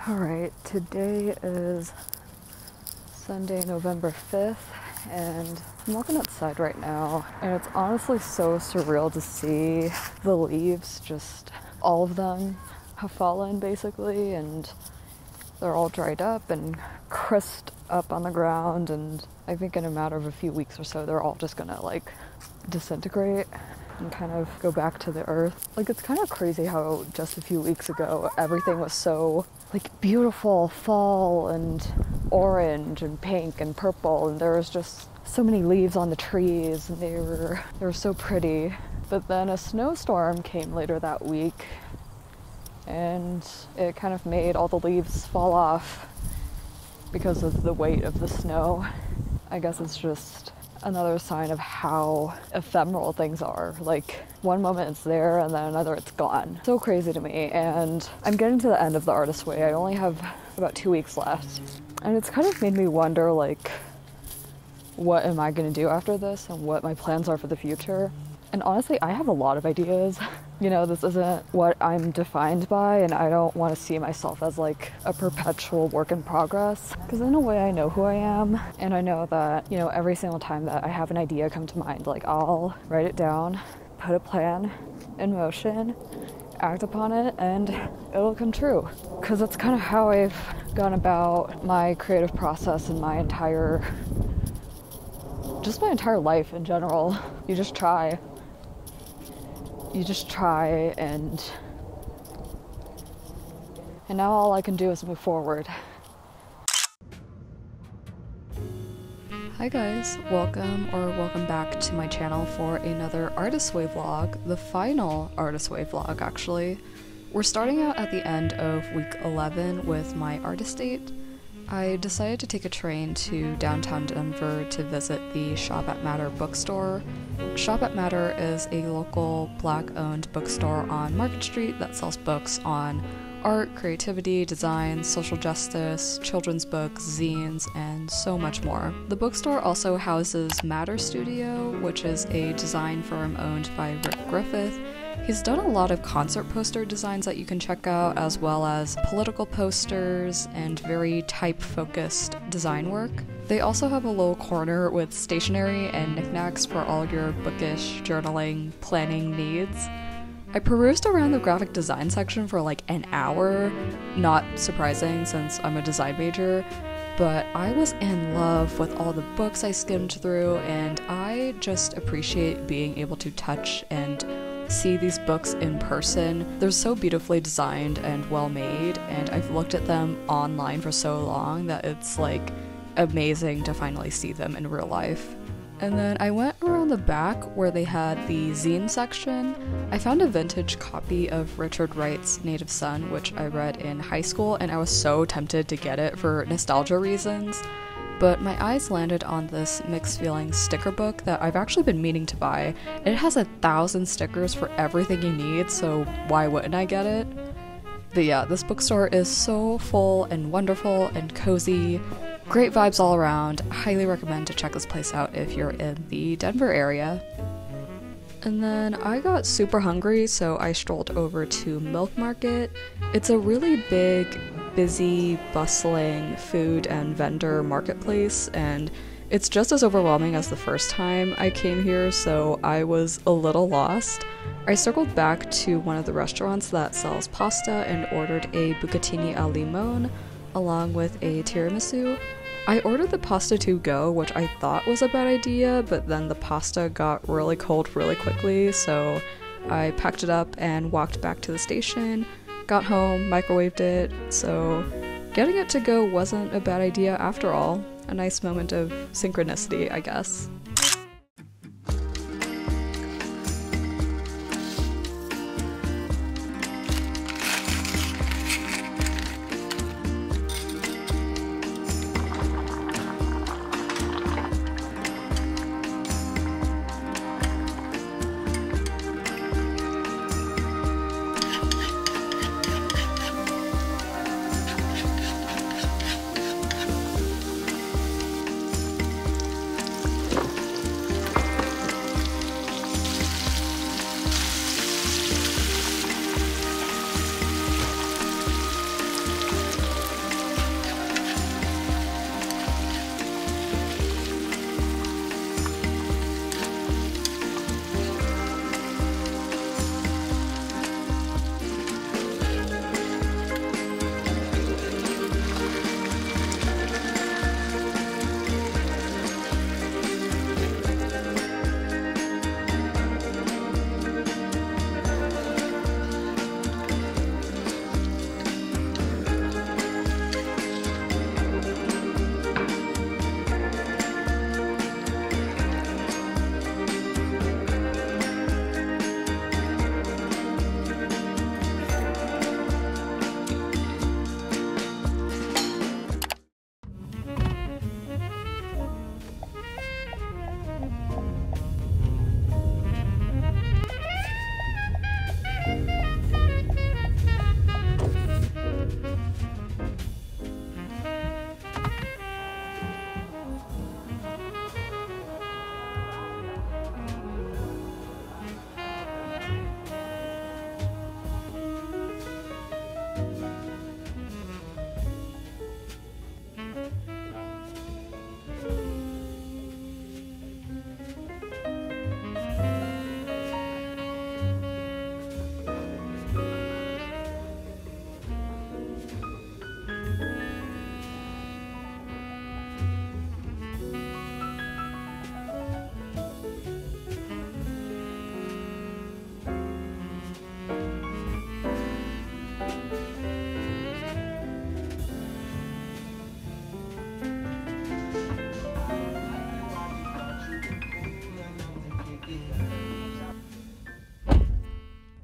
Alright, today is Sunday, November 5th, and I'm walking outside right now, and it's honestly so surreal to see the leaves, just all of them have fallen basically, and they're all dried up and crisped up on the ground, and I think in a matter of a few weeks or so, they're all just gonna like disintegrate and kind of go back to the earth. Like, it's kind of crazy how just a few weeks ago everything was so like beautiful fall and orange and pink and purple, and there was just so many leaves on the trees and they were so pretty. But then a snowstorm came later that week and it kind of made all the leaves fall off because of the weight of the snow. I guess it's just another sign of how ephemeral things are. Like, one moment it's there and then another it's gone. So crazy to me. And I'm getting to the end of the artist way. I only have about 2 weeks left. And it's kind of made me wonder, like, what am I gonna do after this and what my plans are for the future. And honestly, I have a lot of ideas. You know, this isn't what I'm defined by, and I don't want to see myself as like a perpetual work in progress. Because in a way, I know who I am, and I know that, you know, every single time that I have an idea come to mind, like, I'll write it down, put a plan in motion, act upon it, and it'll come true. Because that's kind of how I've gone about my creative process and my entire life in general. You just try and now all I can do is move forward. Hi guys, welcome back to my channel for another Artist Way vlog, the final Artist Way vlog actually. We're starting out at the end of week 11 with my artist date. I decided to take a train to downtown Denver to visit the Shop at Matter bookstore. Shop at Matter is a local Black-owned bookstore on Market Street that sells books on art, creativity, design, social justice, children's books, zines, and so much more. The bookstore also houses Matter Studio, which is a design firm owned by Rick Griffith. He's done a lot of concert poster designs that you can check out, as well as political posters and very type-focused design work. They also have a little corner with stationery and knickknacks for all your bookish, journaling, planning needs. I perused around the graphic design section for like an hour, not surprising since I'm a design major, but I was in love with all the books I skimmed through, and I just appreciate being able to touch and see these books in person. They're so beautifully designed and well made, and I've looked at them online for so long that it's like amazing to finally see them in real life. And then I went around the back where they had the zine section. I found a vintage copy of Richard Wright's Native Son, which I read in high school, and I was so tempted to get it for nostalgia reasons. But my eyes landed on this mixed feelings sticker book that I've actually been meaning to buy. It has 1,000 stickers for everything you need, so why wouldn't I get it? But yeah, this bookstore is so full and wonderful and cozy. Great vibes all around. Highly recommend to check this place out if you're in the Denver area. And then I got super hungry, so I strolled over to Milk Market. It's a really big, busy, bustling food and vendor marketplace, and it's just as overwhelming as the first time I came here, so I was a little lost. I circled back to one of the restaurants that sells pasta and ordered a bucatini al limon along with a tiramisu. I ordered the pasta to go, which I thought was a bad idea, but then the pasta got really cold really quickly, so I packed it up and walked back to the station, got home, microwaved it, so getting it to go wasn't a bad idea after all. A nice moment of synchronicity, I guess.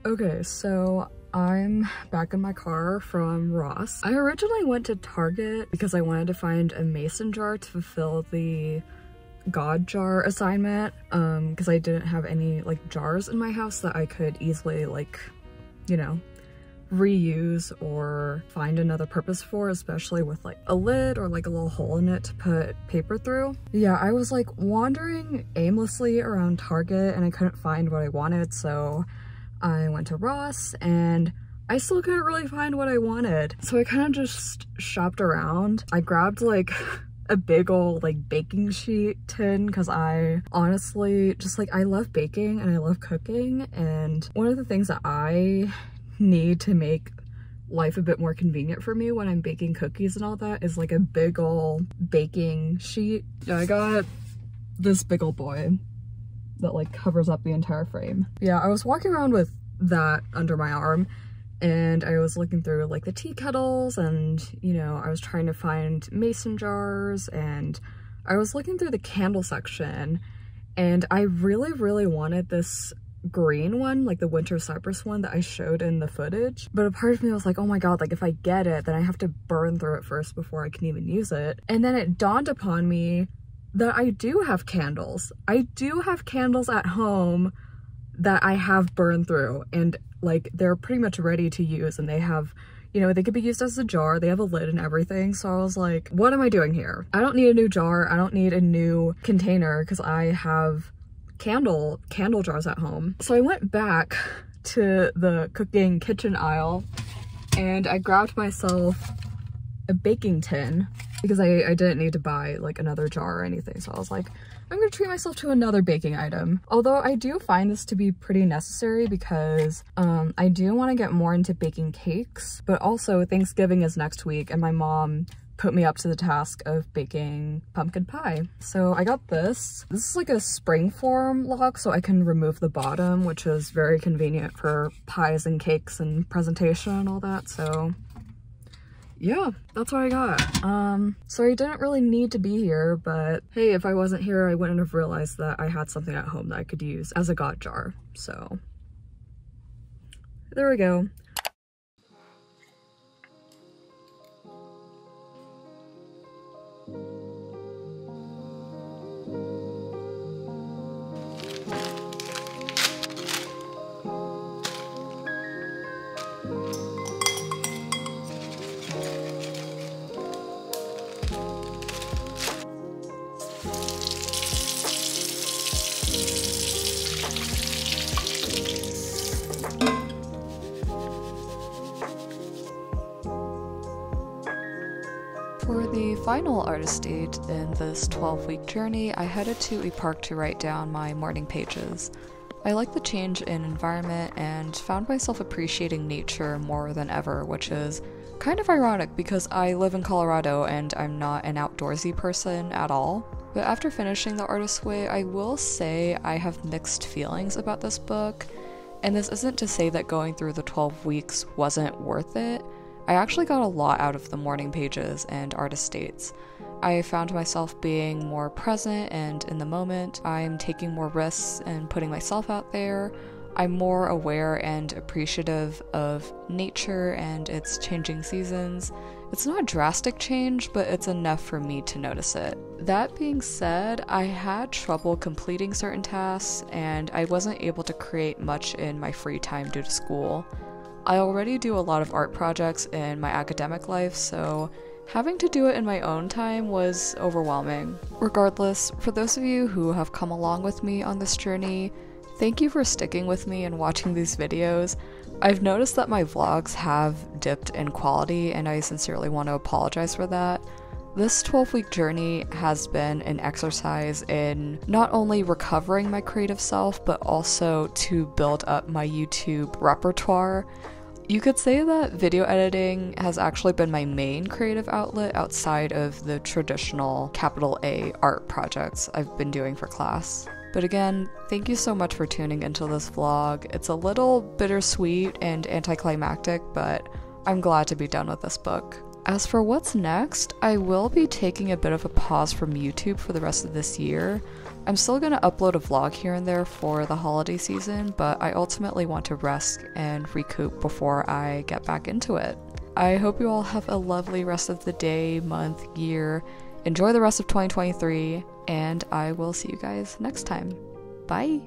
Okay, so I'm back in my car from Ross. I originally went to Target because I wanted to find a mason jar to fulfill the God jar assignment, because I didn't have any like jars in my house that I could easily like, you know, reuse or find another purpose for, especially with like a lid or like a little hole in it to put paper through. Yeah, I was like wandering aimlessly around Target and I couldn't find what I wanted, so I went to Ross and I still couldn't really find what I wanted. So I kind of just shopped around. I grabbed like a big old like baking sheet tin because I honestly just like, I love baking and I love cooking, and one of the things that I need to make life a bit more convenient for me when I'm baking cookies and all that is like a big old baking sheet. Yeah, I got this big old boy that like covers up the entire frame. Yeah, I was walking around with that under my arm and I was looking through like the tea kettles and, you know, I was trying to find mason jars, and I was looking through the candle section, and I really wanted this green one, like the winter cypress one that I showed in the footage. But a part of me was like, oh my god, like if I get it, then I have to burn through it first before I can even use it. And then it dawned upon me that I do have candles. I do have candles at home that I have burned through, and like they're pretty much ready to use, and they have, you know, they could be used as a jar, they have a lid and everything. So I was like, what am I doing here? I don't need a new jar, I don't need a new container because I have candle jars at home. So I went back to the cooking kitchen aisle and I grabbed myself a baking tin because I didn't need to buy like another jar or anything. So I was like, I'm gonna treat myself to another baking item. Although I do find this to be pretty necessary because I do want to get more into baking cakes, but also Thanksgiving is next week and my mom put me up to the task of baking pumpkin pie. So I got this. This is like a springform log, so I can remove the bottom, which is very convenient for pies and cakes and presentation and all that. So yeah, that's what I got. So I didn't really need to be here, but hey, if I wasn't here, I wouldn't have realized that I had something at home that I could use as a God jar. So there we go. For the final artist date in this 12-week journey, I headed to a park to write down my morning pages. I like the change in environment and found myself appreciating nature more than ever, which is kind of ironic because I live in Colorado and I'm not an outdoorsy person at all. But after finishing The Artist's Way, I will say I have mixed feelings about this book, and this isn't to say that going through the 12 weeks wasn't worth it. I actually got a lot out of the morning pages and artist dates. I found myself being more present and in the moment. I'm taking more risks and putting myself out there. I'm more aware and appreciative of nature and its changing seasons. It's not a drastic change, but it's enough for me to notice it. That being said, I had trouble completing certain tasks and I wasn't able to create much in my free time due to school. I already do a lot of art projects in my academic life, so having to do it in my own time was overwhelming. Regardless, for those of you who have come along with me on this journey, thank you for sticking with me and watching these videos. I've noticed that my vlogs have dipped in quality and I sincerely want to apologize for that. This 12-week journey has been an exercise in not only recovering my creative self, but also to build up my YouTube repertoire. You could say that video editing has actually been my main creative outlet outside of the traditional capital A art projects I've been doing for class. But again, thank you so much for tuning into this vlog. It's a little bittersweet and anticlimactic, but I'm glad to be done with this book. As for what's next, I will be taking a bit of a pause from YouTube for the rest of this year. I'm still going to upload a vlog here and there for the holiday season, but I ultimately want to rest and recoup before I get back into it. I hope you all have a lovely rest of the day, month, year. Enjoy the rest of 2023, and I will see you guys next time. Bye!